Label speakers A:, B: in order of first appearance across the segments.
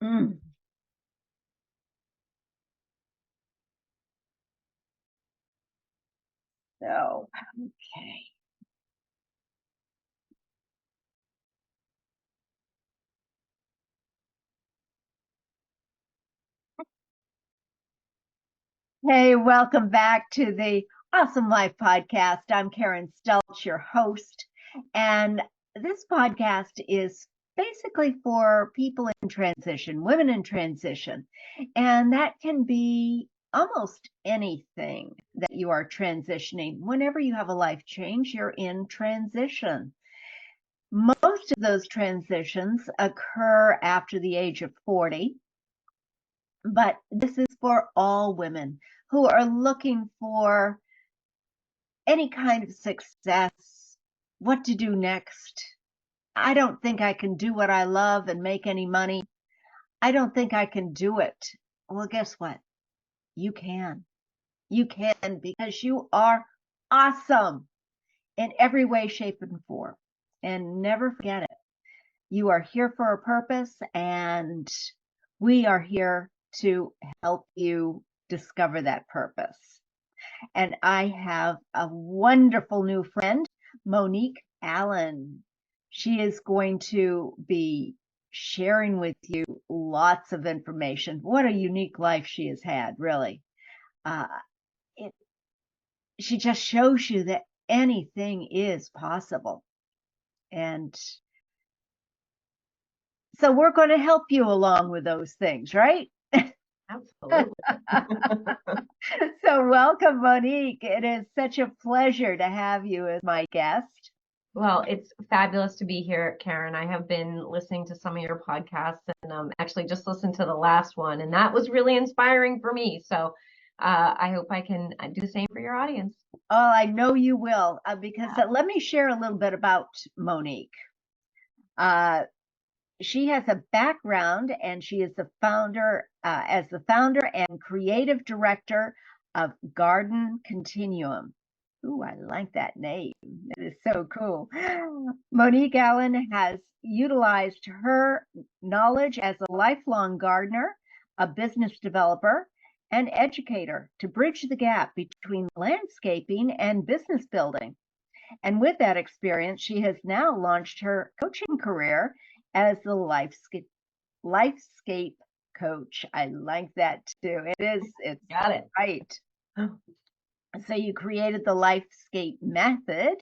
A: Mm. So, okay. Hey, welcome back to the Awesome Life Podcast. I'm Karen Stelch, your host. And this podcast is basically for people in transition, women in transition. And that can be almost anything that you are transitioning. Whenever you have a life change, you're in transition. Most of those transitions occur after the age of 40, but this is for all women who are looking for any kind of success, what to do next. I don't think I can do what I love and make any money. I don't think I can do it. Well, guess what? You can. You can because you are awesome in every way, shape, and form. And never forget it. You are here for a purpose, and we are here to help you discover that purpose. And I have a wonderful new friend, Monique Allen. She is going to be sharing with you lots of information. What a unique life she has had, really. Uh, it, she just shows you that anything is possible. And so we're going to help you along with those things, right?
B: Absolutely.
A: So welcome, Monique. It is such a pleasure to have you as my guest.
B: Well, it's fabulous to be here, Karen. I have been listening to some of your podcasts and actually just listened to the last one, and that was really inspiring for me. So I hope I can do the same for your audience.
A: Oh, I know you will, because let me share a little bit about Monique. She has a background, and she is the founder, as the founder and creative director of Garden Continuum. Ooh, I like that name. It is so cool. Monique Allen has utilized her knowledge as a lifelong gardener, a business developer, and educator to bridge the gap between landscaping and business building. And with that experience, she has now launched her coaching career as the Lifescape coach. I like that too. It's
B: Got it.
A: right. So you created the Lifescape method,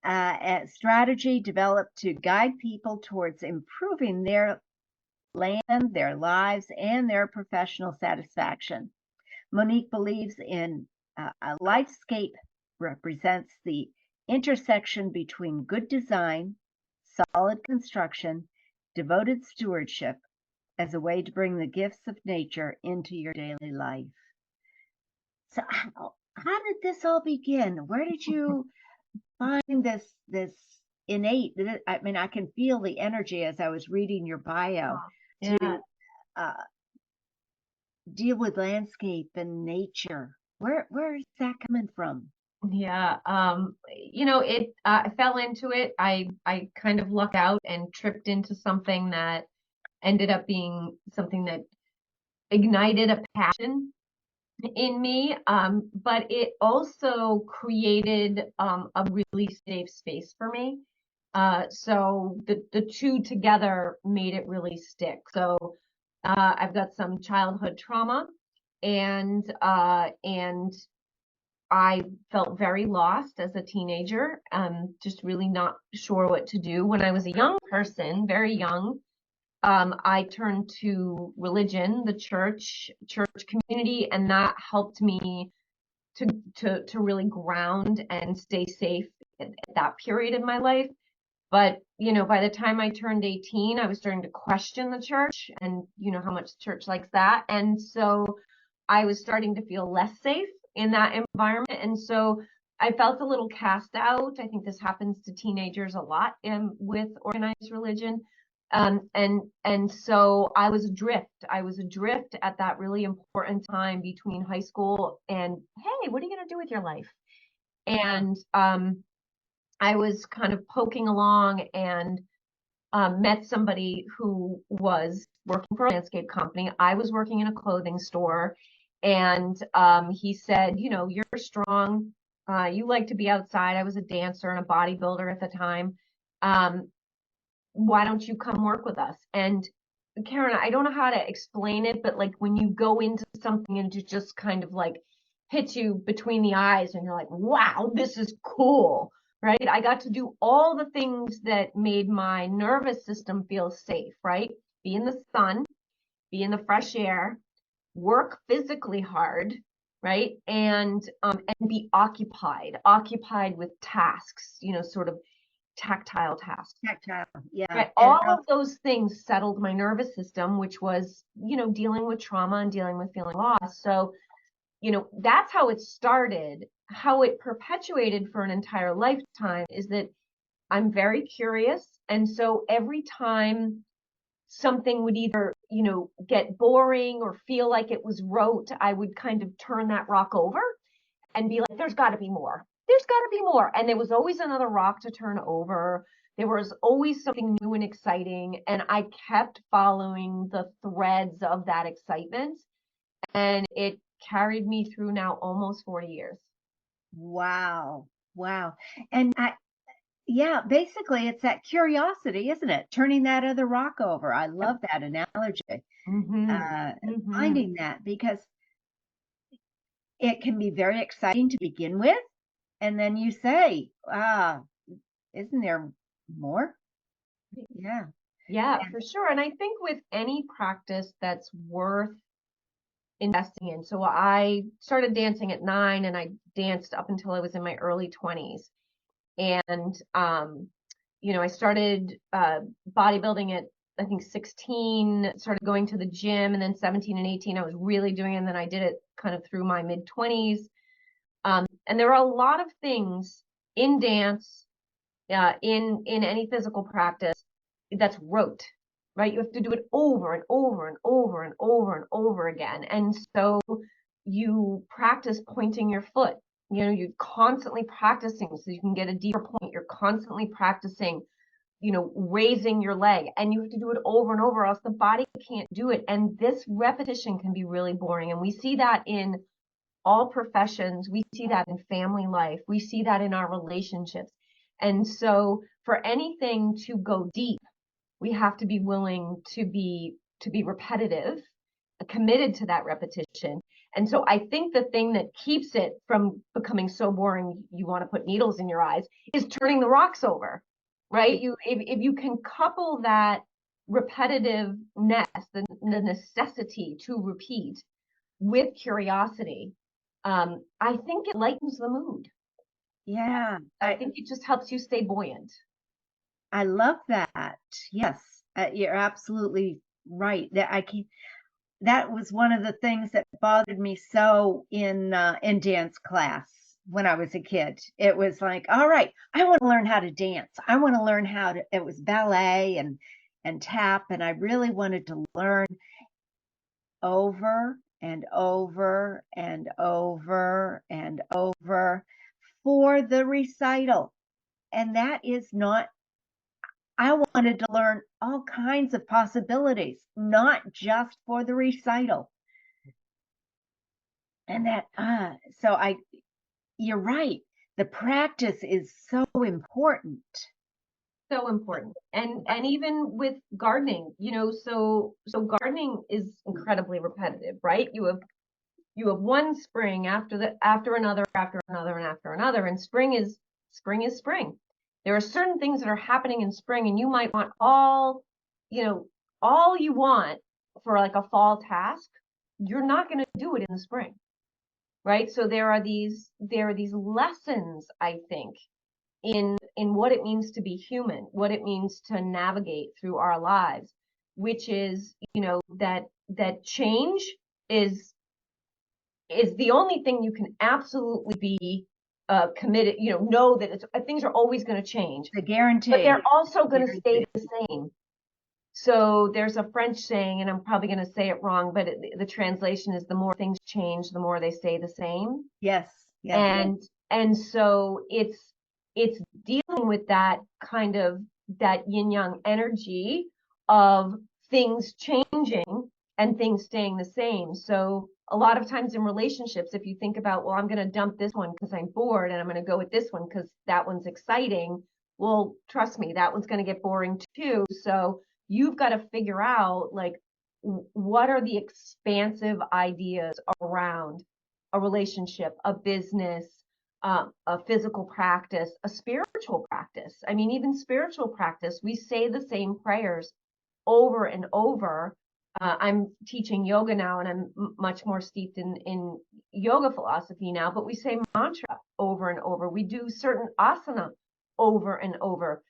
A: a strategy developed to guide people towards improving their land, their lives, and their professional satisfaction. Monique believes in a lifescape represents the intersection between good design, solid construction, devoted stewardship as a way to bring the gifts of nature into your daily life. So how did this all begin? Where did you find this innate? I mean, I can feel the energy as I was reading your bio
B: Yeah.
A: to deal with landscape and nature. Where is that coming from?
B: Yeah. I fell into it. I kind of lucked out and tripped into something that ended up being something that ignited a passion in me, but it also created a really safe space for me. So the two together made it really stick. So I've got some childhood trauma, and I felt very lost as a teenager, just really not sure what to do. When I was a young person, very young, I turned to religion, the church community, and that helped me to really ground and stay safe at that period in my life. But, by the time I turned 18, I was starting to question the church and, how much the church likes that. And so I was starting to feel less safe in that environment. And so I felt a little cast out. I think this happens to teenagers a lot with organized religion. And so I was adrift. I was adrift at that really important time between high school and, hey, what are you going to do with your life? And I was kind of poking along, and met somebody who was working for a landscape company. I was working in a clothing store, and he said, you're strong. You like to be outside. I was a dancer and a bodybuilder at the time. Why don't you come work with us? And Karen, I don't know how to explain it, but like when you go into something and it just kind of like hits you between the eyes and you're like, wow, this is cool, right? I got to do all the things that made my nervous system feel safe, right? Be in the sun, be in the fresh air, work physically hard, right? And be occupied with tasks, sort of tactile tasks.
A: Tactile, yeah.
B: Right. All of those things settled my nervous system, which was, dealing with trauma and dealing with feeling lost. So, that's how it started. How it perpetuated for an entire lifetime is that I'm very curious. And so every time something would either, get boring or feel like it was rote, I would kind of turn that rock over and be like, there's got to be more. There's got to be more. And there was always another rock to turn over. There was always something new and exciting. And I kept following the threads of that excitement. And it carried me through now almost 40 years.
A: Wow. Wow. And yeah, basically it's that curiosity, isn't it? Turning that other rock over. I love that analogy. Finding that, because it can be very exciting to begin with. And then you say, isn't there more? Yeah.
B: Yeah, for sure. And I think with any practice that's worth investing in. So I started dancing at 9 and I danced up until I was in my early 20s. And, I started bodybuilding at, I think, 16, started going to the gym, and then 17 and 18, I was really doing it. And then I did it kind of through my mid 20s. And there are a lot of things in dance, in any physical practice that's rote, right? You have to do it over and over and over and over and over again. And so you practice pointing your foot. You're constantly practicing so you can get a deeper point. You're constantly practicing, raising your leg, and you have to do it over and over, or else the body can't do it. And this repetition can be really boring. And we see that in all professions. We see that in family life. We see that in our relationships. And so for anything to go deep, we have to be willing to be repetitive, committed to that repetition. And so I think the thing that keeps it from becoming so boring you want to put needles in your eyes is turning the rocks over, right? If you can couple that repetitiveness, the necessity to repeat, with curiosity, I think it lightens the mood.
A: Yeah.
B: I think it just helps you stay buoyant.
A: I love that. Yes, you're absolutely right. That was one of the things that bothered me so in dance class when I was a kid. It was like, all right, I want to learn how to dance. I want to learn it was ballet and tap, and I really wanted to learn over and over and over and over for the recital. And that is not, I wanted to learn all kinds of possibilities, not just for the recital. And you're right. The practice is so important.
B: So important. And even with gardening, so gardening is incredibly repetitive, right? You have one spring after another, and after another. And spring is spring. There are certain things that are happening in spring, and you might want all you want for like a fall task. You're not going to do it in the spring, right? So there are these lessons, I think, in what it means to be human, what it means to navigate through our lives, which is, that change is the only thing you can absolutely be committed, know that things are always going to change.
A: The guarantee.
B: But they're also going to stay the same. So there's a French saying, and I'm probably going to say it wrong, but the translation is, the more things change, the more they stay the same.
A: Yes.
B: And so it's dealing with that kind of that yin yang energy of things changing and things staying the same. So a lot of times in relationships, if you think about, well, I'm going to dump this one because I'm bored, and I'm going to go with this one because that one's exciting. Well, trust me, that one's going to get boring too. So you've got to figure out, like, what are the expansive ideas around a relationship, a business, a physical practice, a spiritual practice. I mean, even spiritual practice, we say the same prayers over and over. I'm teaching yoga now, and I'm much more steeped in yoga philosophy now, but we say mantra over and over. We do certain asana over and over.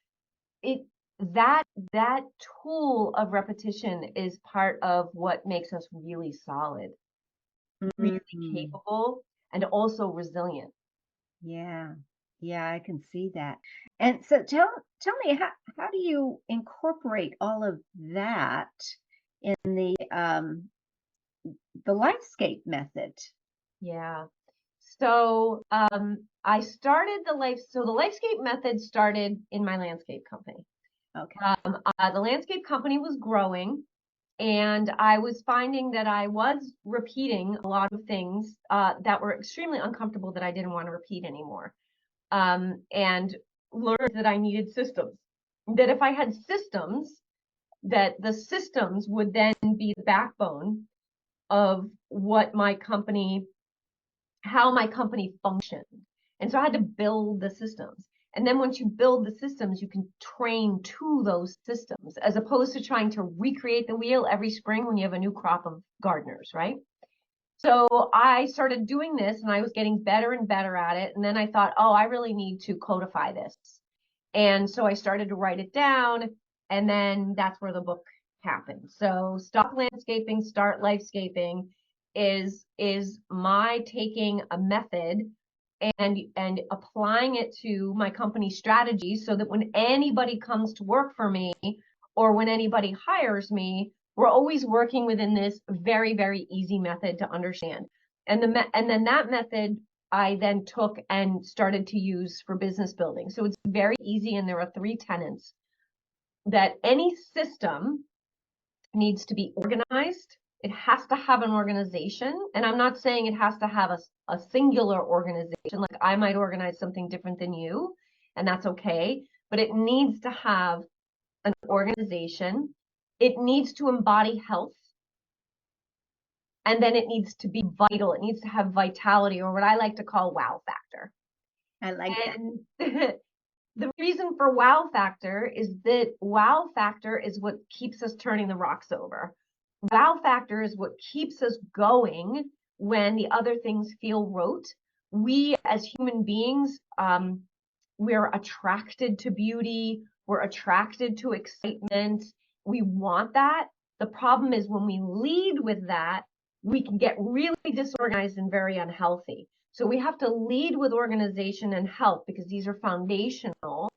B: That tool of repetition is part of what makes us really solid, really capable, and also resilient.
A: Yeah. Yeah, I can see that. And so tell me, how do you incorporate all of that in the Lifescape method?
B: Yeah. So I started the Lifescape method started in my landscape company.
A: Okay.
B: The landscape company was growing, and I was finding that I was repeating a lot of things that were extremely uncomfortable that I didn't want to repeat anymore. And learned that I needed systems. That if I had systems, that the systems would then be the backbone of how my company functioned. And so I had to build the systems. And then once you build the systems, you can train to those systems, as opposed to trying to recreate the wheel every spring when you have a new crop of gardeners, right? So I started doing this, and I was getting better and better at it. And then I thought, oh, I really need to codify this. And so I started to write it down, and then that's where the book happened. So Stop Landscaping, Start Lifescaping is my taking a method and applying it to my company strategy, so that when anybody comes to work for me, or when anybody hires me, we're always working within this very, very easy method to understand. And then that method I then took and started to use for business building. So it's very easy, and there are 3 tenets: that any system needs to be organized. It has to have an organization. And I'm not saying it has to have a singular organization. Like, I might organize something different than you, and that's okay. But it needs to have an organization. It needs to embody health. And then it needs to be vital. It needs to have vitality, or what I like to call wow factor.
A: I like
B: that. The reason for wow factor is that wow factor is what keeps us turning the rocks over. Wow factor is what keeps us going when the other things feel rote. We as human beings, we're attracted to beauty. We're attracted to excitement. We want that. The problem is, when we lead with that, we can get really disorganized and very unhealthy. So we have to lead with organization and health, because these are foundational.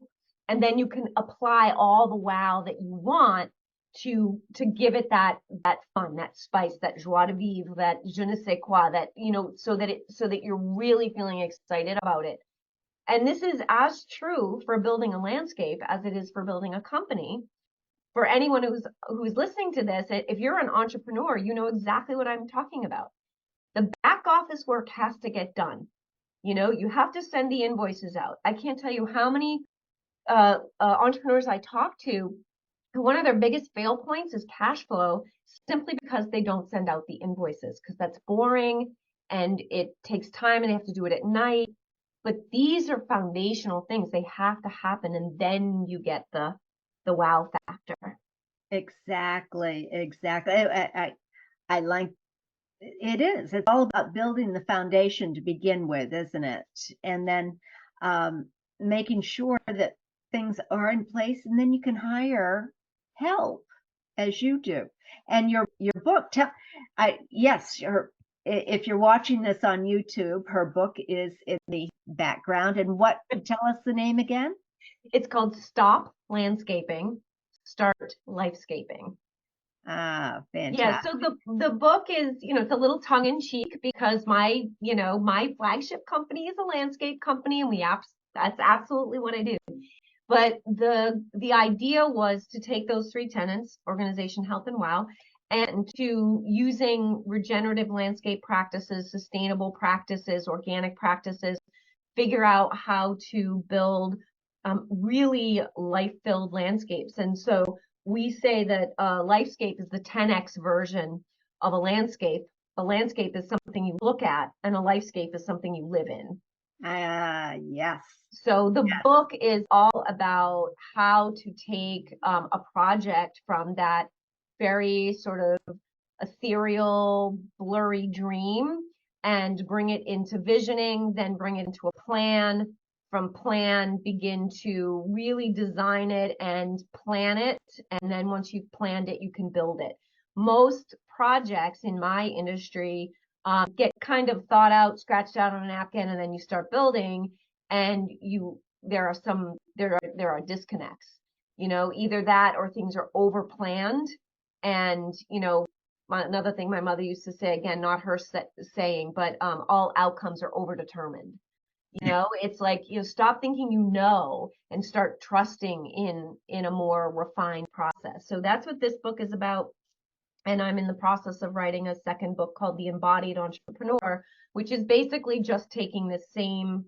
B: And then you can apply all the wow that you want to give it that fun, that spice, that joie de vivre, that je ne sais quoi, that, so that you're really feeling excited about it. And this is as true for building a landscape as it is for building a company. For anyone who's listening to this, if you're an entrepreneur, you know exactly what I'm talking about. The back office work has to get done. You have to send the invoices out. I can't tell you how many entrepreneurs I talk to, one of their biggest fail points is cash flow, simply because they don't send out the invoices, because that's boring and it takes time, and they have to do it at night. But these are foundational things. They have to happen, and then you get the wow factor.
A: Exactly. I like it. It's all about building the foundation to begin with, isn't it? And then making sure that things are in place, and then you can hire help, as you do. And your book, if you're watching this on YouTube, her book is in the background. And tell us the name again?
B: It's called Stop Landscaping, Start Lifescaping.
A: Ah, fantastic.
B: Yeah, so the book is, it's a little tongue in cheek, because my flagship company is a landscape company, and that's absolutely what I do. But the idea was to take those 3 tenets, organization, health, and wow, and to using regenerative landscape practices, sustainable practices, organic practices, figure out how to build really life-filled landscapes. And so we say that a lifescape is the 10x version of a landscape. A landscape is something you look at, and a lifescape is something you live in.
A: Yes.
B: So the book is all about how to take a project from that very sort of ethereal, blurry dream and bring it into visioning, then bring it into a plan. From plan, begin to really design it and plan it. And then once you've planned it, you can build it. Most projects in my industry get kind of thought out, scratched out on a napkin, and then you start building, and there are disconnects. Either that or things are over planned. And another thing my mother used to say, again, not her saying, but all outcomes are overdetermined. It's like, stop thinking and start trusting in a more refined process. So that's what this book is about. And I'm in the process of writing a second book called The Embodied Entrepreneur, which is basically just taking the same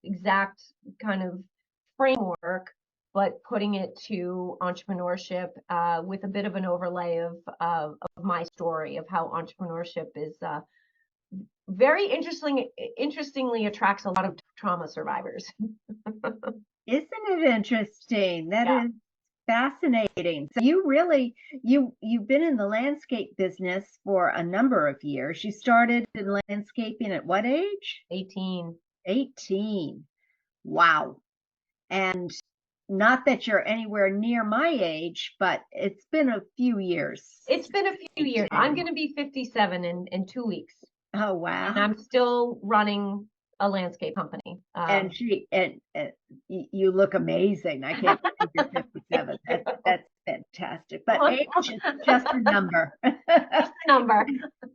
B: exact kind of framework, but putting it to entrepreneurship with a bit of an overlay of my story of how entrepreneurship is very interestingly attracts a lot of trauma survivors.
A: Isn't it interesting? That is fascinating. So you've been in the landscape business for a number of years. You started in landscaping at what age?
B: 18.
A: 18. Wow. And not that you're anywhere near my age, but it's been a few years.
B: It's been a few years. I'm going to be 57 in 2 weeks.
A: Oh, wow.
B: And I'm still running a landscape company.
A: And you look amazing. I can't believe you're 57. That's fantastic. But age is just a number.
B: Just a number.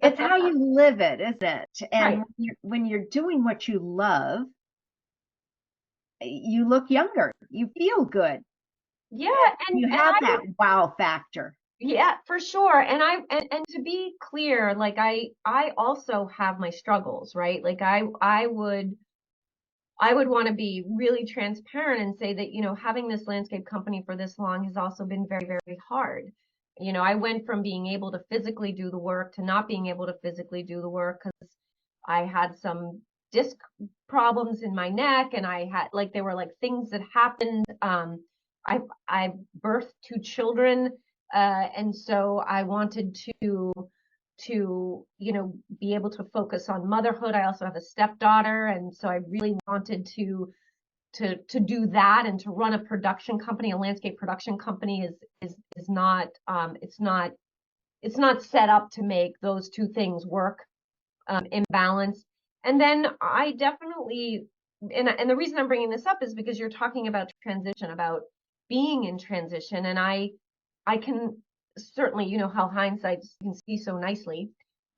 A: It's how you live it, isn't it? And
B: right.
A: when you're doing what you love, you look younger. You feel good.
B: Yeah,
A: and you have that wow factor.
B: Yeah, for sure. And to be clear, like I also have my struggles, right? Like I would want to be really transparent and say that, having this landscape company for this long has also been very, very hard. I went from being able to physically do the work to not being able to physically do the work because I had some disc problems in my neck, and I had there were things that happened. I birthed 2 children, and so I wanted to be able to focus on motherhood. I also have a stepdaughter, and so I really wanted to do that, and to run a production company. A landscape production company is not it's not set up to make those 2 things work in balance. And then I definitely, and the reason I'm bringing this up is because you're talking about transition, about being in transition, and I can certainly, how hindsight can see so nicely.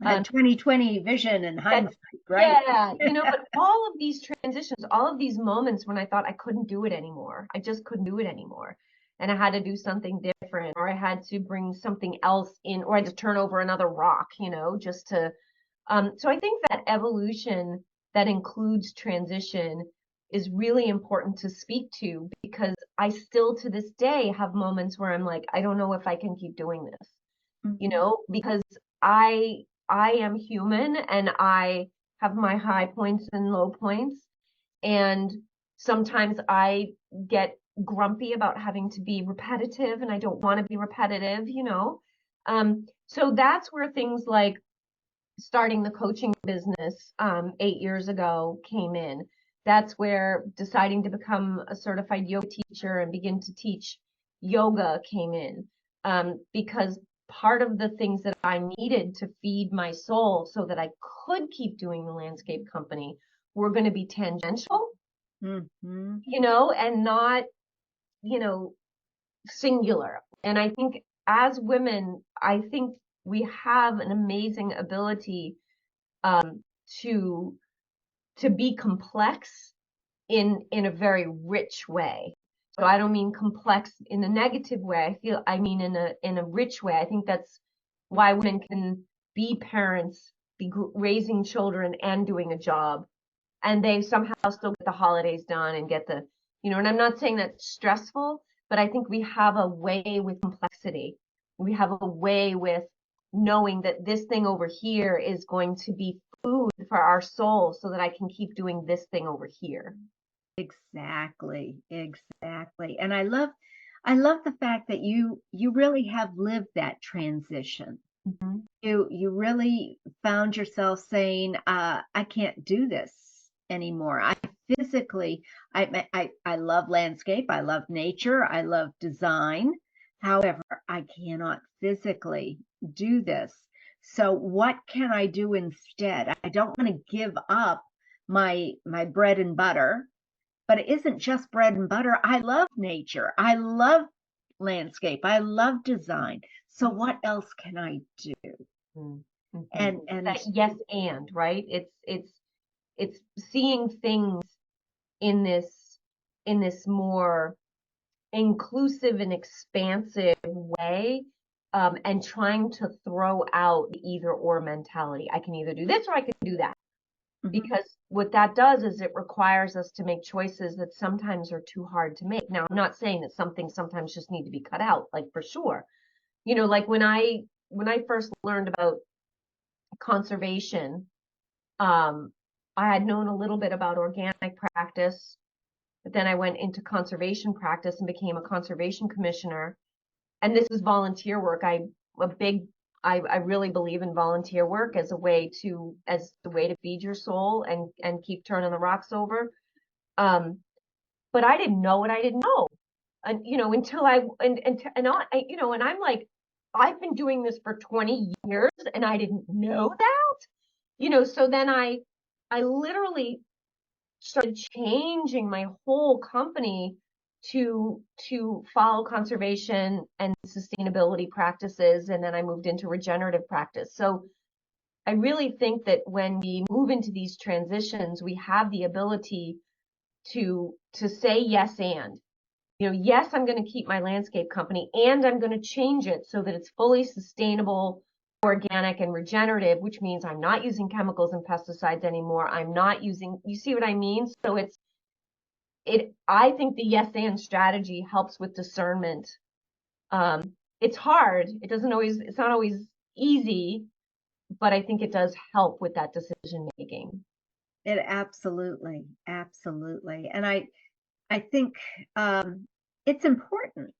A: 2020 vision and hindsight, right?
B: Yeah, but all of these transitions, all of these moments when I thought I couldn't do it anymore, I just couldn't do it anymore. And I had to do something different, or I had to bring something else in, or I had to turn over another rock, just to, so I think that evolution that includes transition is really important to speak to, because I still to this day have moments where I'm like, I don't know if I can keep doing this, because I am human, and I have my high points and low points. And sometimes I get grumpy about having to be repetitive, and I don't want to be repetitive, So that's where things like starting the coaching business 8 years ago came in. That's where deciding to become a certified yoga teacher and begin to teach yoga came in, because part of the things that I needed to feed my soul so that I could keep doing the landscape company were going to be tangential, and not, singular. And I think as women, I think we have an amazing ability to be complex in a very rich way. I don't mean complex in a negative way. I mean in a rich way. I think that's why women can be parents, be raising children and doing a job, and they somehow still get the holidays done and get the, and I'm not saying that's stressful, but I think we have a way with complexity. We have a way with knowing that this thing over here is going to be food for our soul so that I can keep doing this thing over here.
A: Exactly, exactly. And I love the fact that you really have lived that transition.
B: Mm-hmm.
A: You really found yourself saying, I can't do this anymore. I physically, I love landscape, I love nature, I love design. However, I cannot physically do this. So what can I do instead? I don't want to give up my bread and butter, but it isn't just bread and butter. I love nature. I love landscape. I love design. So what else can I do?
B: Mm-hmm.
A: And
B: That yes and, right? It's seeing things in this more inclusive and expansive way, and trying to throw out the either or mentality. I can either do this or I can do that. Because what that does is it requires us to make choices that sometimes are too hard to make. Now, I'm not saying that some things sometimes just need to be cut out, like for sure. Like when I first learned about conservation, I had known a little bit about organic practice, but then I went into conservation practice and became a conservation commissioner. And this is volunteer work. I really believe in volunteer work as the way to feed your soul and keep turning the rocks over. But I didn't know what I didn't know, and until and I'm like, I've been doing this for 20 years and I didn't know that. So then I literally started changing my whole company to follow conservation and sustainability practices, and then I moved into regenerative practice. So I really think that when we move into these transitions, we have the ability to say yes and. Yes, I'm going to keep my landscape company and I'm going to change it so that it's fully sustainable, organic, and regenerative, which means I'm not using chemicals and pesticides anymore. I'm not using, you see what I mean? So I think the yes and strategy helps with discernment. It's hard. It's not always easy, but I think it does help with that decision making.
A: it absolutely, absolutely. And I think it's important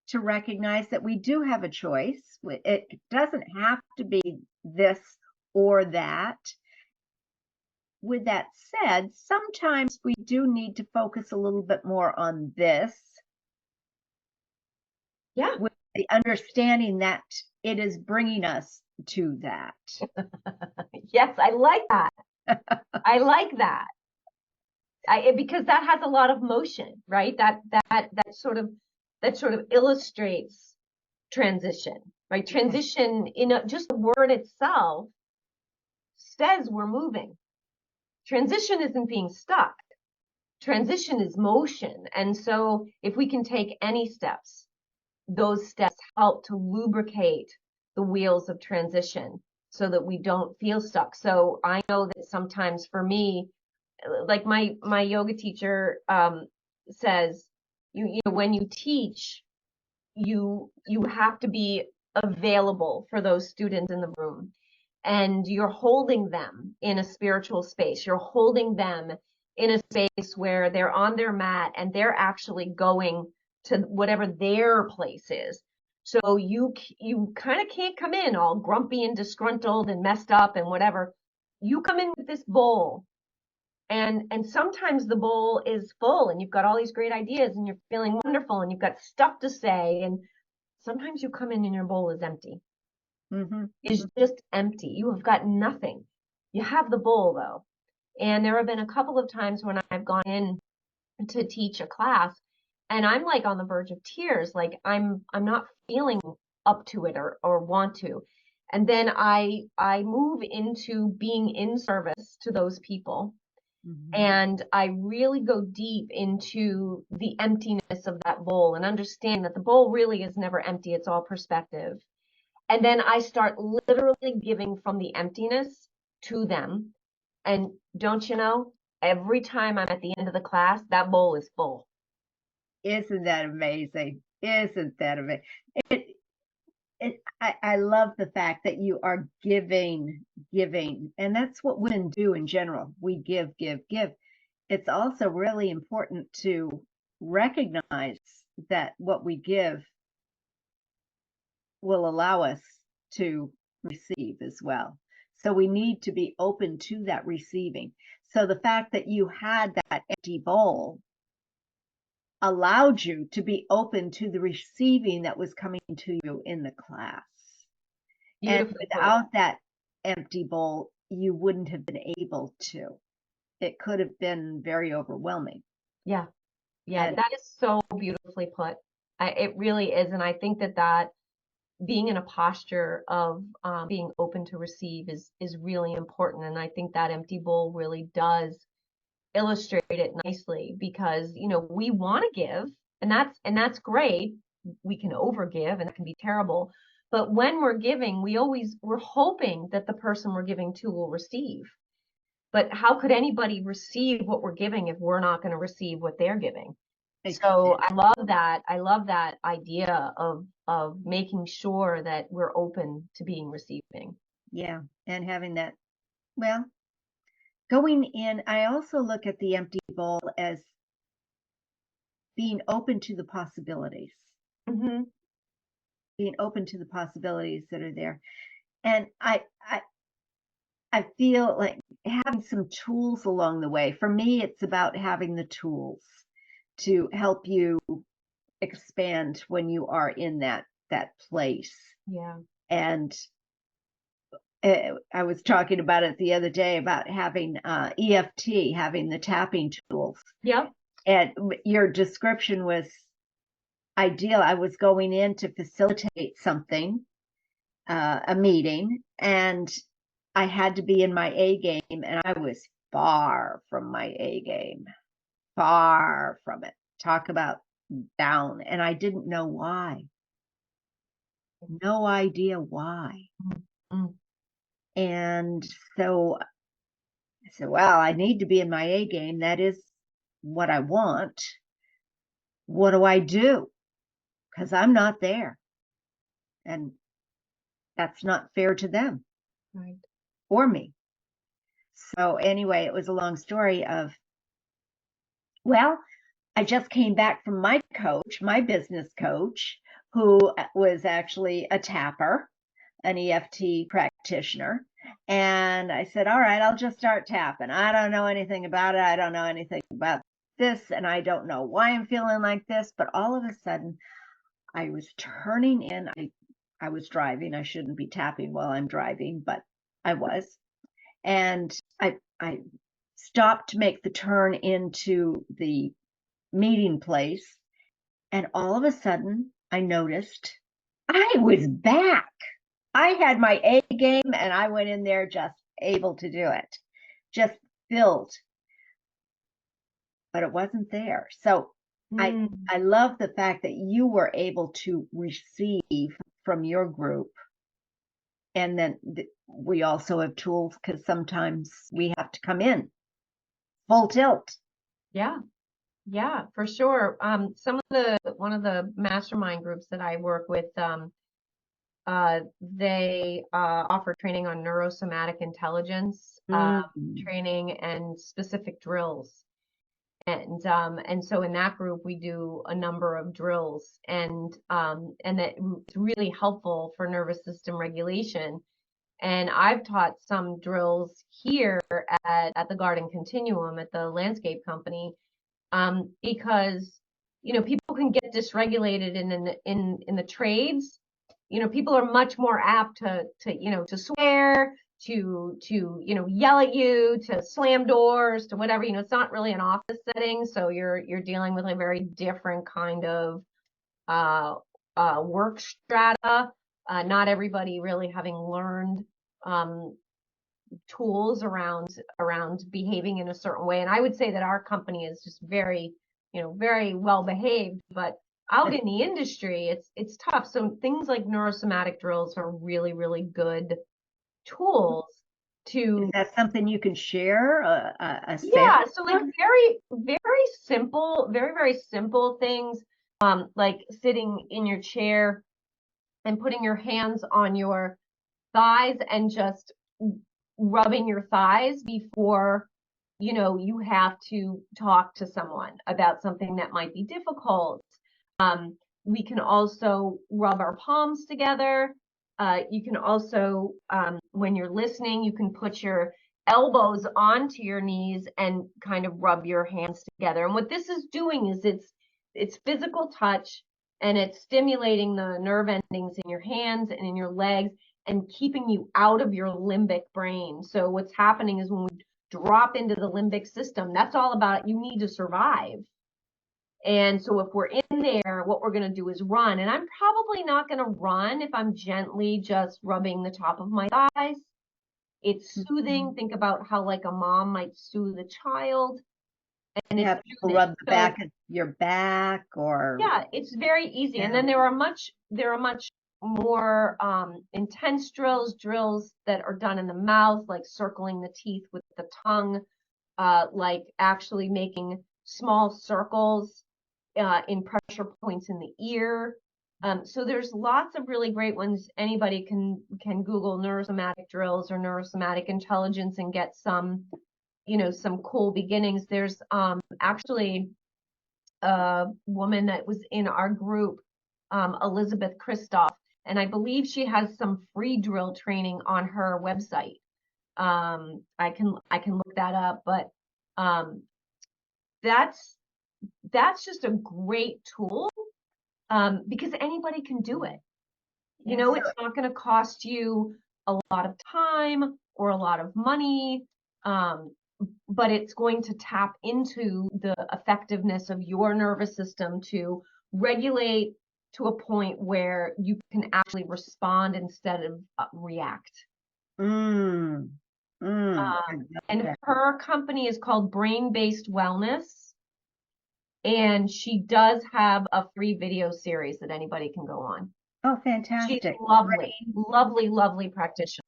A: to recognize that we do have a choice. It doesn't have to be this or that. With that said, sometimes we do need to focus a little bit more on this.
B: Yeah.
A: With the understanding that it is bringing us to that.
B: Yes, I like that. I like that. Because that has a lot of motion, right? That sort of illustrates transition, right? Transition just the word itself says we're moving. Transition isn't being stuck. Transition is motion. And so if we can take any steps, those steps help to lubricate the wheels of transition so that we don't feel stuck. So I know that sometimes for me, like my yoga teacher says, when you teach, you have to be available for those students in the room, and you're holding them in a spiritual space. You're holding them in a space where they're on their mat and they're actually going to whatever their place is. So you kind of can't come in all grumpy and disgruntled and messed up and whatever. You come in with this bowl, and sometimes the bowl is full and you've got all these great ideas and you're feeling wonderful and you've got stuff to say, and sometimes you come in and your bowl is empty. It's just empty. You have got nothing. You have the bowl though. And there have been a couple of times when I've gone in to teach a class and I'm like on the verge of tears, like I'm not feeling up to it or want to. And then I move into being in service to those people. And I really go deep into the emptiness of that bowl and understand that the bowl really is never empty. It's all perspective. And then I start literally giving from the emptiness to them. And don't you know, every time I'm at the end of the class, that bowl is full.
A: Isn't that amazing? Isn't that amazing? I love the fact that you are giving, and that's what women do in general. We give, give, give. It's also really important to recognize that what we give will allow us to receive as well. So we need to be open to that receiving. So the fact that you had that empty bowl allowed you to be open to the receiving that was coming to you in the class. And without that empty bowl, you wouldn't have been able to. It could have been very overwhelming.
B: Yeah. Yeah, that is so beautifully put. It really is. And I think that being in a posture of being open to receive is really important. And I think that empty bowl really does illustrate it nicely because, you know, we want to give and that's great. We can overgive and that can be terrible. But when we're giving, we're hoping that the person we're giving to will receive. But how could anybody receive what we're giving if we're not going to receive what they're giving? So I love that. I love that idea of making sure that we're open to being receiving.
A: Yeah, and having that, well, going in, I also look at the empty bowl as being open to the possibilities. Being open to the possibilities that are there. And I feel like having some tools along the way. For me, it's about having the tools to help you expand when you are in that place.
B: Yeah.
A: And I was talking about it the other day about having EFT, having the tapping tools.
B: Yep.
A: And your description was ideal. I was going in to facilitate something, a meeting, and I had to be in my A game, and I was far from my A game, far from it. Talk about down. And I didn't know why. No idea why.
B: Mm-hmm.
A: And so I said, well, I need to be in my A game. That is what I want. What do I do? Because I'm not there. And that's not fair to them.
B: Right.
A: Or me. So anyway, it was a long story of, well, I just came back from my coach, my business coach, who was actually a tapper, an EFT practitioner. And I said, all right, I'll just start tapping. I don't know anything about it. I don't know anything about this. And I don't know why I'm feeling like this. But all of a sudden, I was turning in. I was driving. I shouldn't be tapping while I'm driving, but I was. And I stopped to make the turn into the meeting place. And all of a sudden, I noticed I was back. I had my A game and I went in there just able to do it, just filled, but it wasn't there. So I love the fact that you were able to receive from your group. And then we also have tools because sometimes we have to come in full tilt.
B: Yeah. Yeah, for sure. One of the mastermind groups that I work with, they offer training on neurosomatic intelligence, training and specific drills. And so in that group we do a number of drills and that's really helpful for nervous system regulation. And I've taught some drills here at the Garden Continuum at the landscape company. Because you know people can get dysregulated in the trades. You know, people are much more apt to you know to swear, to you know yell at you, to slam doors, to whatever. You know, it's not really an office setting, so you're dealing with a very different kind of work strata. Not everybody really having learned tools around behaving in a certain way. And I would say that our company is just very, very well behaved, but out in the industry, it's tough. So things like neurosomatic drills are really, really good tools to.
A: Is that something you can share? A
B: Yeah,
A: sample?
B: so like very, very simple, very, very simple things, like sitting in your chair and putting your hands on your thighs and just rubbing your thighs before, you have to talk to someone about something that might be difficult. We can also rub our palms together. You can also, when you're listening, you can put your elbows onto your knees and kind of rub your hands together. And what this is doing is it's physical touch, and it's stimulating the nerve endings in your hands and in your legs and keeping you out of your limbic brain. So what's happening is when we drop into the limbic system, that's all about you need to survive. And so if we're in there, what we're going to do is run. And I'm probably not going to run if I'm gently just rubbing the top of my thighs. It's soothing. Think about how like a mom might soothe a child. And
A: Have people rub the back of your back, or
B: yeah, it's very easy. And then there are much more intense drills that are done in the mouth, like circling the teeth with the tongue, like actually making small circles in pressure points in the ear. So there's lots of really great ones. Anybody can Google neurosomatic drills or neurosomatic intelligence and get some cool beginnings. There's actually a woman that was in our group, Elizabeth Kristoff, and I believe she has some free drill training on her website. I can look that up, but that's just a great tool, because anybody can do it. It's not going to cost you a lot of time or a lot of money, but it's going to tap into the effectiveness of your nervous system to regulate to a point where you can actually respond instead of react. And her company is called Brain-Based Wellness, and she does have a free video series that anybody can go on.
A: Oh, fantastic.
B: She's lovely, lovely, lovely practitioner.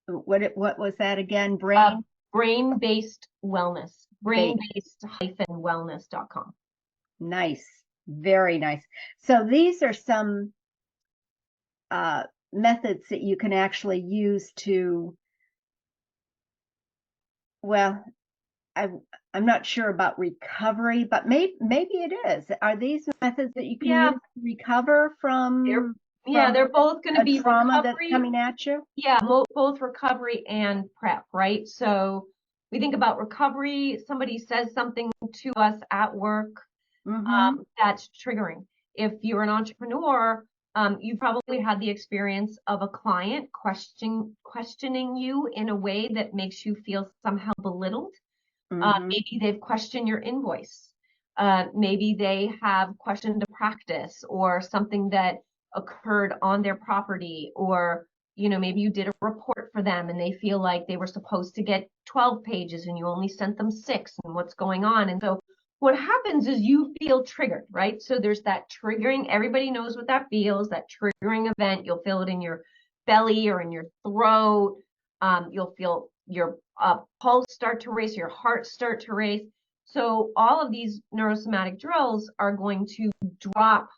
A: What was that again?
B: Brain-Based Wellness. Brain-based-wellness.com.
A: Nice. Very nice. So these are some methods that you can actually use to, well, I'm not sure about recovery, but maybe it is. Are these methods that you can use to recover from?
B: They're both going to be
A: trauma
B: recovery.
A: That's coming at you.
B: Yeah, both recovery and prep, right? So we think about recovery. Somebody says something to us at work, that's triggering. If you're an entrepreneur, you probably had the experience of a client questioning you in a way that makes you feel somehow belittled. Maybe they've questioned your invoice. Maybe they have questioned a practice or something that occurred on their property, or maybe you did a report for them and they feel like they were supposed to get 12 pages and you only sent them 6, and what's going on. And so what happens is you feel triggered, right? So there's that triggering. Everybody knows what that feels, that triggering event. You'll feel it in your belly or in your throat. You'll feel your pulse start to race, your heart start to race. So all of these neurosomatic drills are going to drop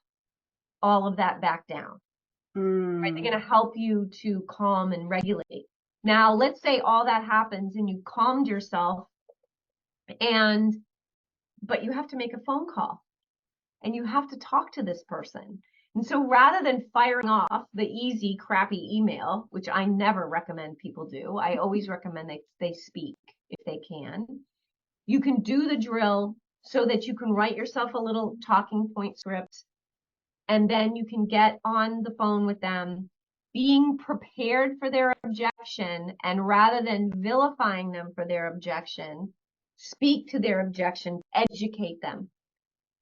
B: all of that back down. Right? They're going to help you to calm and regulate. Now, let's say all that happens and you calmed yourself, but you have to make a phone call and you have to talk to this person. And so rather than firing off the easy, crappy email, which I never recommend people do, I always recommend they speak if they can. You can do the drill so that you can write yourself a little talking point script, and then you can get on the phone with them, being prepared for their objection, and rather than vilifying them for their objection, speak to their objection, educate them.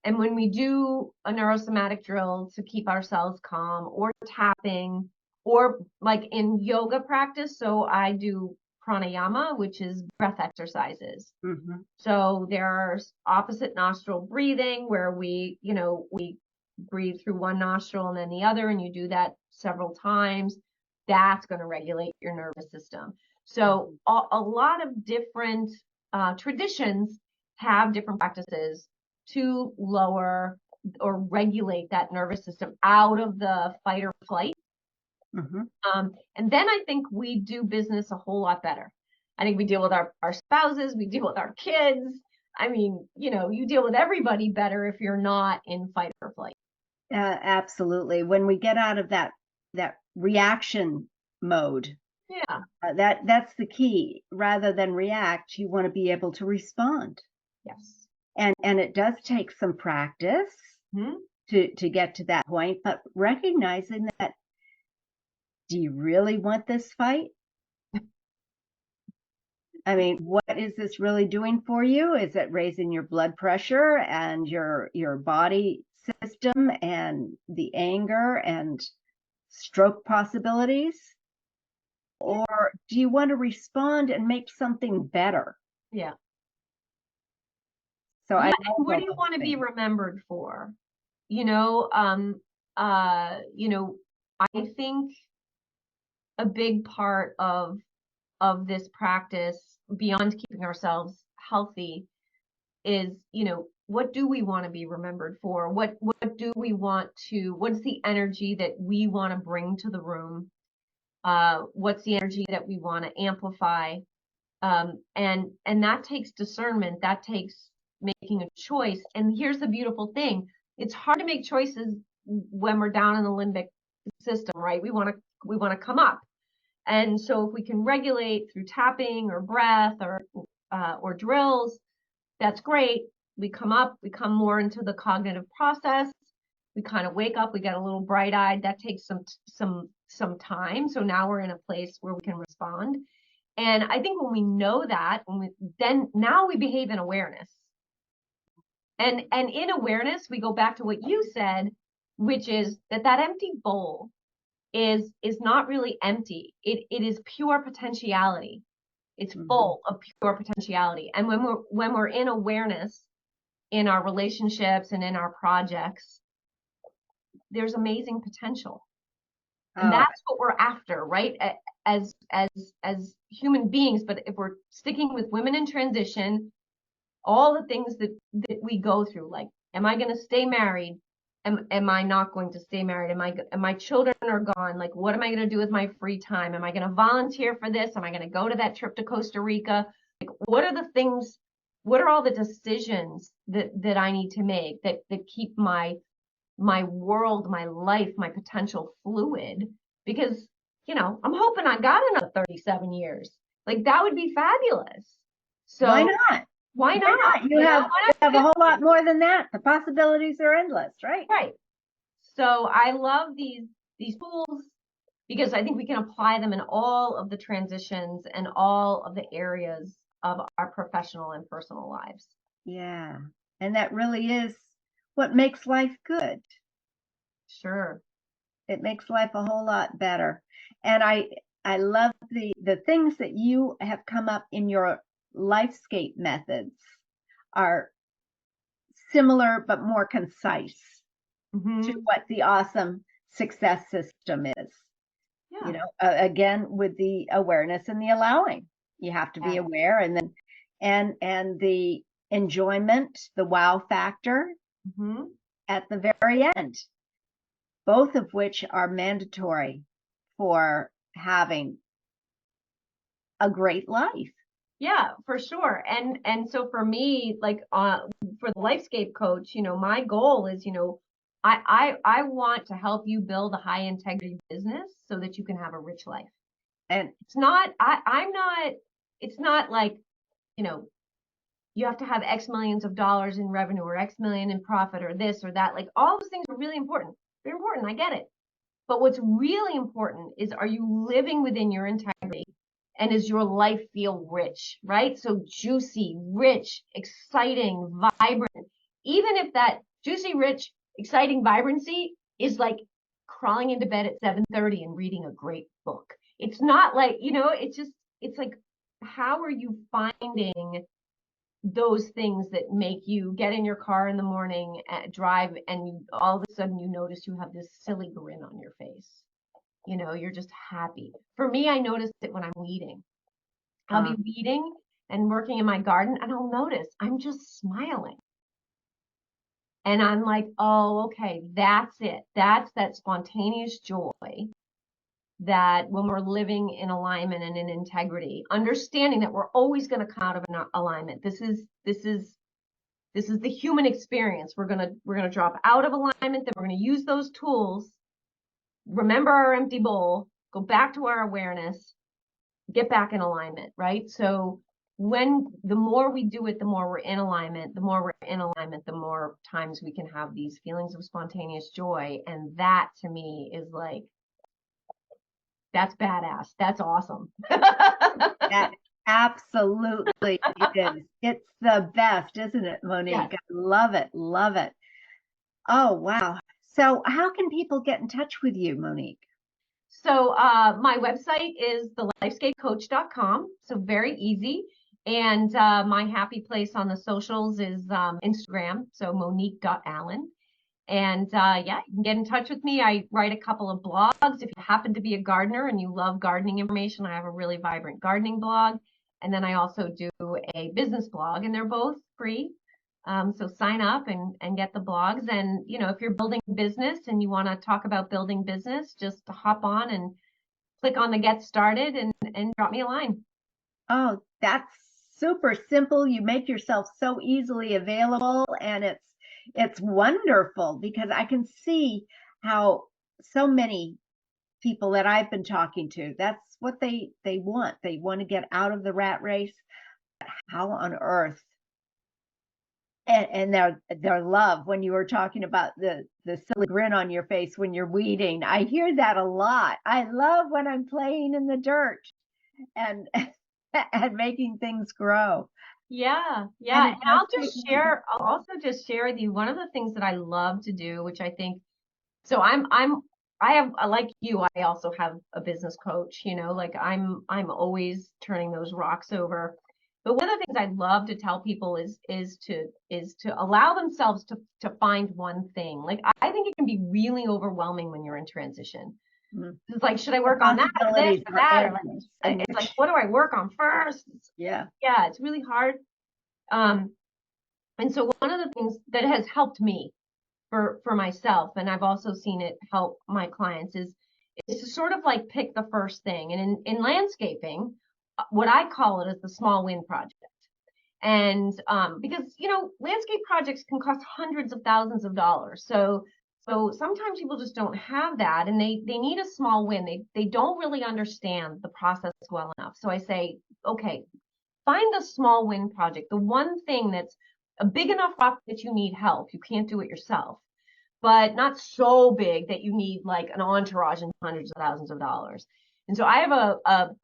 B: And when we do a neurosomatic drill to keep ourselves calm, or tapping, or like in yoga practice, so I do pranayama, which is breath exercises.
A: Mm-hmm.
B: So there's opposite nostril breathing where we breathe through one nostril and then the other, and you do that several times. That's going to regulate your nervous system. So a lot of different traditions have different practices to lower or regulate that nervous system out of the fight or flight.
A: Mm-hmm.
B: And then I think we do business a whole lot better. I think we deal with our spouses, we deal with our kids. I mean, you deal with everybody better if you're not in fight or flight.
A: Absolutely. When we get out of that reaction mode,
B: yeah,
A: that's the key. Rather than react, you want to be able to respond.
B: Yes.
A: And it does take some practice to get to that point, but recognizing that, do you really want this fight? I mean, what is this really doing for you? Is it raising your blood pressure and your body system and the anger and stroke possibilities? Or do you want to respond and make something better?
B: Yeah.
A: So
B: what do you want to be remembered for? I think a big part of this practice, beyond keeping ourselves healthy, is, what do we want to be remembered for? What do we want to, what's the energy that we want to bring to the room? What's the energy that we want to amplify? And that takes discernment, that takes making a choice. And here's the beautiful thing. It's hard to make choices when we're down in the limbic system, right? We want to come up. And so if we can regulate through tapping or breath or drills, that's great. We come up, we come more into the cognitive process. We kind of wake up, we get a little bright-eyed. That takes some time. So now we're in a place where we can respond. And I think when we know that, then now we behave in awareness. And in awareness, we go back to what you said, which is that empty bowl is not really empty. It is pure potentiality. It's full of pure potentiality. And when we're in awareness in our relationships and in our projects, there's amazing potential. And that's what we're after, right? As human beings. But if we're sticking with women in transition, all the things that we go through, like, am I going to stay married? Am I not going to stay married? Am my children are gone? Like, what am I going to do with my free time? Am I going to volunteer for this? Am I going to go to that trip to Costa Rica? Like, what are the things, what are all the decisions that I need to make that keep my world, my life, my potential fluid? Because, I'm hoping I got another 37 years. Like, that would be fabulous. So
A: why not?
B: Why not?
A: You have a whole lot more than that. The possibilities are endless, right?
B: Right. So I love these tools because I think we can apply them in all of the transitions and all of the areas of our professional and personal lives.
A: Yeah. And that really is what makes life good.
B: Sure.
A: It makes life a whole lot better. And I love the things that you have come up in your Lifescape methods are similar but more concise to what the awesome success system is.
B: Yeah.
A: Again, with the awareness and the allowing, you have to be aware, and then and the enjoyment, the wow factor at the very end, both of which are mandatory for having a great life.
B: Yeah, for sure. And so for me, like, for the Lifescape coach, my goal is, I want to help you build a high integrity business so that you can have a rich life. And it's not, it's not like, you have to have X millions of dollars in revenue or X million in profit or this or that. Like, all those things are really important. They're important. I get it. But what's really important is, are you living within your integrity? And does your life feel rich, right? So juicy, rich, exciting, vibrant. Even if that juicy, rich, exciting vibrancy is like crawling into bed at 7:30 and reading a great book. It's not like, it's like how are you finding those things that make you get in your car in the morning, drive, and you all of a sudden you notice you have this silly grin on your face? You know, you're just happy. For me, I notice it when I'm weeding. I'll be weeding and working in my garden, and I'll notice I'm just smiling. And I'm like, oh, okay, that's it. That's that spontaneous joy that when we're living in alignment and in integrity, understanding that we're always going to come out of an alignment. This is the human experience. We're gonna drop out of alignment, then we're gonna use those tools, remember our empty bowl, go back to our awareness, get back in alignment, right? So the more we do it, the more we're in alignment, the more we're in alignment, the more times we can have these feelings of spontaneous joy. And that to me is like, that's badass. That's awesome.
A: That absolutely is. It's the best, isn't it, Monique?
B: Yes.
A: I love it. Love it. Oh, wow. So how can people get in touch with you, Monique?
B: So my website is thelifescapecoach.com. So very easy. And my happy place on the socials is Instagram. So Monique.Allen. And yeah, you can get in touch with me. I write a couple of blogs. If you happen to be a gardener and you love gardening information, I have a really vibrant gardening blog. And then I also do a business blog, and they're both free. So sign up and get the blogs. And, you know, if you're building business and you want to talk about building business, just hop on and click on the get started and drop me a line.
A: Oh, that's super simple. You make yourself so easily available, and it's wonderful because I can see how so many people that I've been talking to, that's what they want. They want to get out of the rat race. How on earth? And their love, when you were talking about the silly grin on your face when you're weeding, I hear that a lot. I love when I'm playing in the dirt and and making things grow.
B: Yeah. And I'll also just share with you one of the things that I love to do, which I think, so like you, I also have a business coach, you know, like I'm always turning those rocks over. But one of the things I love to tell people is to allow themselves to find one thing. Like I think it can be really overwhelming when you're in transition. It's like, should I work on that or this or that? Or like, it's like, what do I work on first?
A: Yeah,
B: it's really hard. And so one of the things that has helped me for myself, and I've also seen it help my clients, is to sort of like pick the first thing. And in landscaping, what I call it is the small win project. And because, you know, landscape projects can cost hundreds of thousands of dollars. So sometimes people just don't have that, and they need a small win. They don't really understand the process well enough. So I say, okay, find the small win project, the one thing that's a big enough rock that you need help. You can't do it yourself, but not so big that you need like an entourage and hundreds of thousands of dollars. And so I have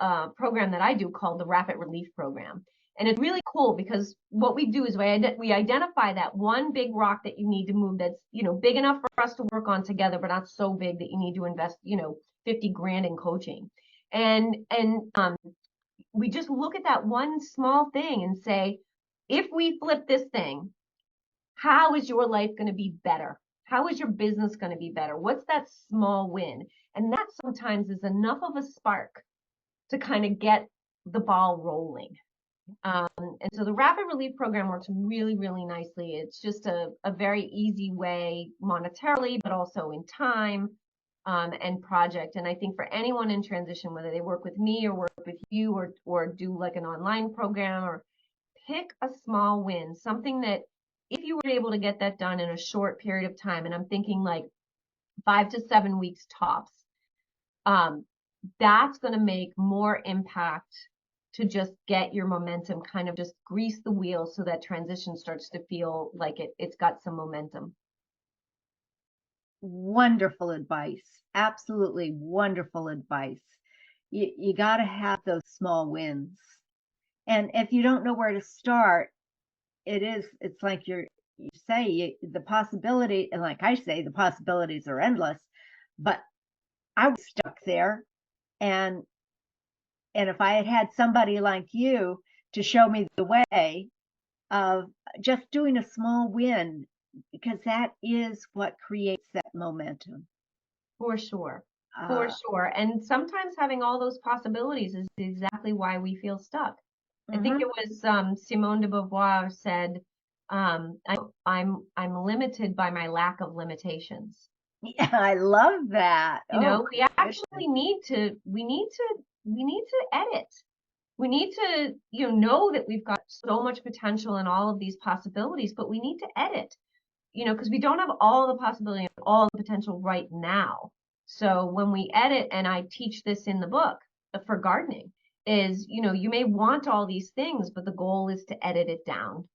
B: a program that I do called the Rapid Relief Program. And it's really cool because what we do is we identify that one big rock that you need to move that's, you know, big enough for us to work on together, but not so big that you need to invest, you know, 50 grand in coaching. And we just look at that one small thing and say, if we flip this thing, how is your life going to be better? How is your business going to be better? What's that small win? And that sometimes is enough of a spark to kind of get the ball rolling. And so the Rapid Relief Program works really, really nicely. It's just a very easy way monetarily, but also in time and project. And I think for anyone in transition, whether they work with me or work with you or do like an online program, or pick a small win, something that if you were able to get that done in a short period of time, and I'm thinking like 5 to 7 weeks tops, that's going to make more impact to just get your momentum, kind of just grease the wheel so that transition starts to feel like it's got some momentum.
A: Wonderful advice. Absolutely wonderful advice. You got to have those small wins. And if you don't know where to start, it's like you say, the possibility, and like I say, the possibilities are endless, but I was stuck there, and And if I had had somebody like you to show me the way of just doing a small win, because that is what creates that momentum.
B: For sure. For
A: Uh,
B: sure. And sometimes having all those possibilities is exactly why we feel stuck. I think
A: mhm.
B: it was Simone de Beauvoir said, I'm limited by my lack of limitations.
A: Yeah, I love that.
B: You
A: Oh
B: know,
A: my
B: we
A: goodness.
B: actually we need to edit. We need to, know that we've got so much potential and all of these possibilities, but we need to edit, because we don't have all the possibility and all the potential right now. So when we edit, and I teach this in the book for gardening, is, you may want all these things, but the goal is to edit it down.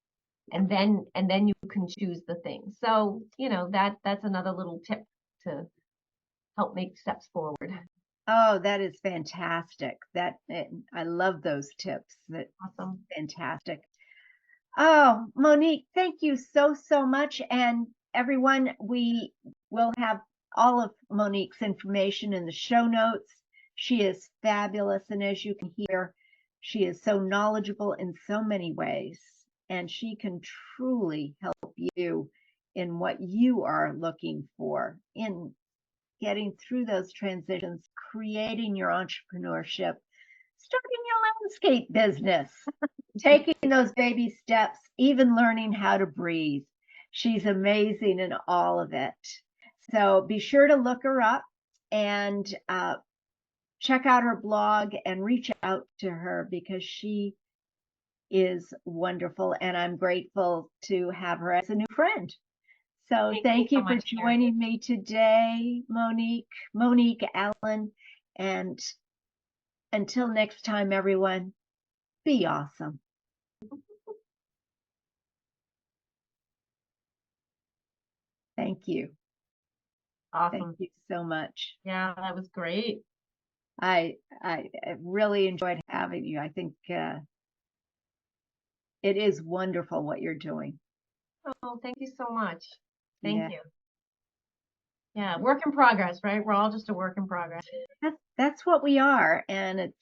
B: And then you can choose the things. So, that's another little tip to help make steps forward.
A: Oh, that is fantastic. I love those tips. That's
B: Awesome.
A: fantastic. Oh, Monique, thank you so, so much. And everyone, we will have all of Monique's information in the show notes. She is fabulous. And as you can hear, she is so knowledgeable in so many ways. And she can truly help you in what you are looking for in getting through those transitions, creating your entrepreneurship, starting your landscape business, taking those baby steps, even learning how to breathe. She's amazing in all of it. So be sure to look her up and check out her blog and reach out to her because she is wonderful. And I'm grateful to have her as a new friend. So
B: Thank you
A: thank
B: so
A: you for
B: much, Karen.
A: joining me today, Monique Allen. And until next time, everyone, be awesome. Thank you. Thank
B: Awesome.
A: you so much.
B: Yeah, that was great.
A: I really enjoyed having you. I think it is wonderful what you're doing.
B: Oh, thank you so much. Thank
A: Yeah,
B: you. Yeah, work in progress, right? We're all just a work in progress.
A: that's what we are, and it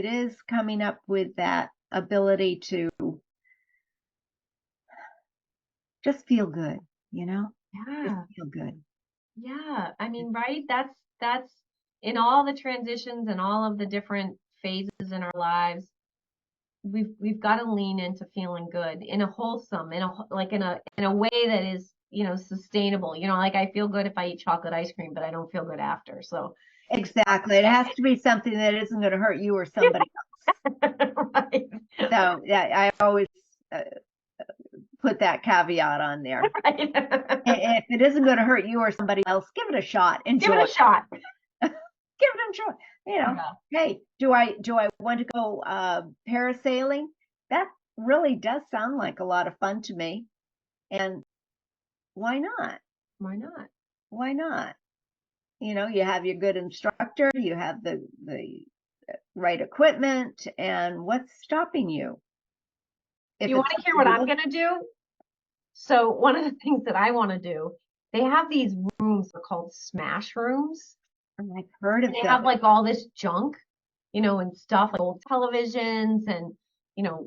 A: is coming up with that ability to just feel good, you know, just
B: Yeah.
A: feel good.
B: Yeah. I mean, right? That's in all the transitions and all of the different phases in our lives, we've got to lean into feeling good in a wholesome, in a way that is, sustainable. Like I feel good if I eat chocolate ice cream, but I don't feel good after. So it's
A: Exactly. It has to be something that isn't going to hurt you or somebody
B: right.
A: else. So yeah, I always uh, put that caveat on there.
B: Right.
A: If it isn't going to hurt you or somebody else, give it a shot.
B: Give
A: Enjoy.
B: it a shot.
A: Give it a shot.
B: Yeah.
A: Hey, do I want to go parasailing? That really does sound like a lot of fun to me. And why not?
B: Why not?
A: Why not? You have your good instructor, you have the right equipment, and what's stopping you? If
B: You want
A: it's
B: to hear
A: something
B: what
A: you
B: I'm
A: love,
B: going to do? So one of the things that I want to do, they have these rooms called smash rooms.
A: I've heard
B: And
A: of
B: they
A: them.
B: have like all this junk, and stuff like old televisions and,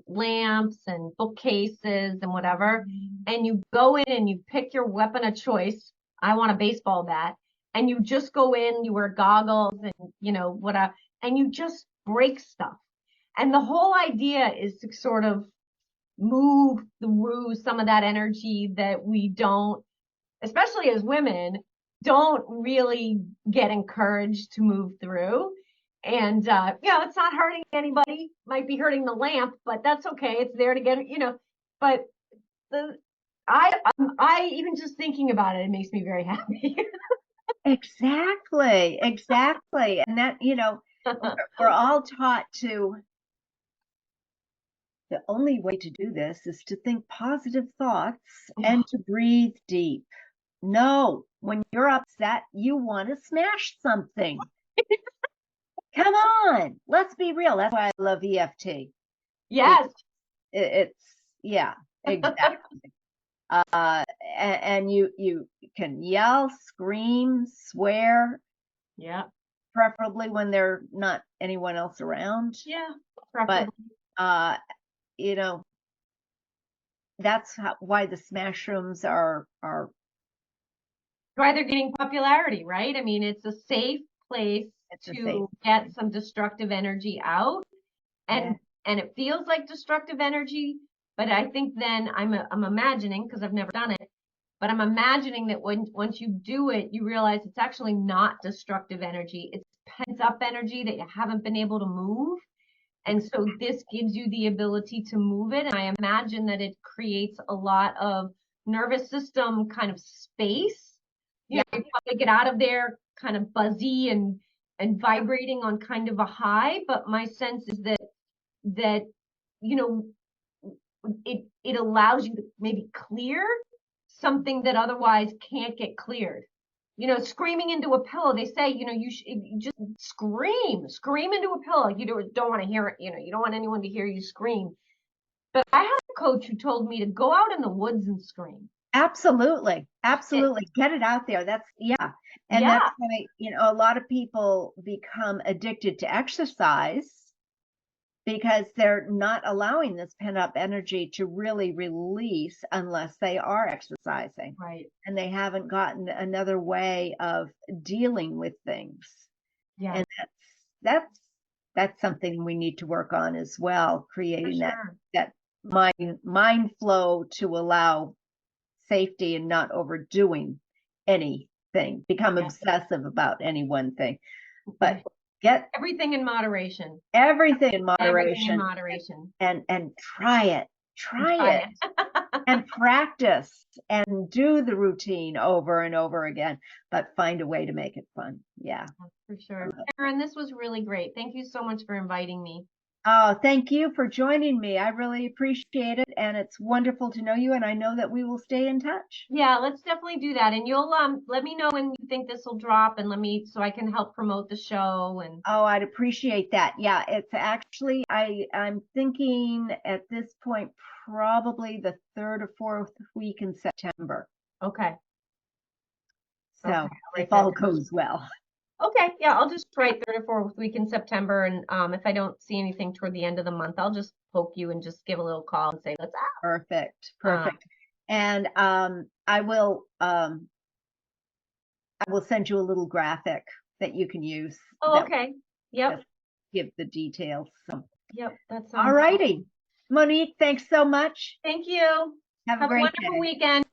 B: lamps and bookcases and whatever. And you go in and you pick your weapon of choice. I want a baseball bat. And you just go in, you wear goggles and, whatever, and you just break stuff. And the whole idea is to sort of move through some of that energy that we don't, especially as women, don't really get encouraged to move through. And it's not hurting anybody. Might be hurting the lamp, but that's okay. It's there to get, But the I even just thinking about it, it makes me very happy.
A: Exactly, exactly. And that, we're all taught to, the only way to do this is to think positive thoughts and to breathe deep. No, when you're upset, you want to smash something. Come on, let's be real. That's why I love EFT.
B: Yes.
A: It's yeah, exactly. And you can yell, scream, swear
B: Yeah.
A: preferably when there's not anyone else around.
B: Yeah,
A: But
B: preferably.
A: you know, that's why the smash rooms are
B: Why they're getting popularity, right? I mean, it's a safe place
A: it's a safe
B: to get some destructive energy out,
A: yeah.
B: and it feels like destructive energy, but I think then I'm imagining, because I've never done it, but I'm imagining that once you do it, you realize it's actually not destructive energy. It's pent up energy that you haven't been able to move. And so this gives you the ability to move it. And I imagine that it creates a lot of nervous system kind of space. You know, you probably get out of there kind of buzzy and vibrating on kind of a high. But my sense is that you know, it allows you to maybe clear something that otherwise can't get cleared. You know, screaming into a pillow, they say, you know, you just scream into a pillow. You don't want to hear it, you know, you don't want anyone to hear you scream. But I had a coach who told me to go out in the woods and scream.
A: Absolutely. Get it out there. That's and that's why, you know, a lot of people become addicted to exercise because they're not allowing this pent up energy to really release unless they are exercising.
B: Right.
A: And they haven't gotten another way of dealing with things.
B: Yeah.
A: And that's something we need to work on as well, creating that mind flow to allow safety and not overdoing anything, become obsessive about any one thing. But get
B: everything in moderation.
A: Everything in moderation.
B: Everything in moderation.
A: And try it. Try it. And practice and do the routine over and over again, but find a way to make it fun. Yeah.
B: For sure. Karen, this was really great. Thank you so much for inviting me.
A: Oh, thank you for joining me. I really appreciate it. And it's wonderful to know you. And I know that we will stay in touch.
B: Yeah, let's definitely do that. And you'll let me know when you think this will drop, and so I can help promote the show. And
A: oh, I'd appreciate that. Yeah, it's actually I'm thinking at this point probably the 3rd or 4th week in September.
B: Okay.
A: So if all goes well.
B: Okay, yeah, I'll just write 3rd or 4th week in September, and if I don't see anything toward the end of the month, I'll just poke you and just give a little call and say, let's out.
A: Perfect. And I will send you a little graphic that you can use.
B: Oh, okay. Yep.
A: Give the details. So.
B: Yep, that's
A: all righty. Monique, thanks so much.
B: Thank you.
A: Have a great
B: wonderful weekend.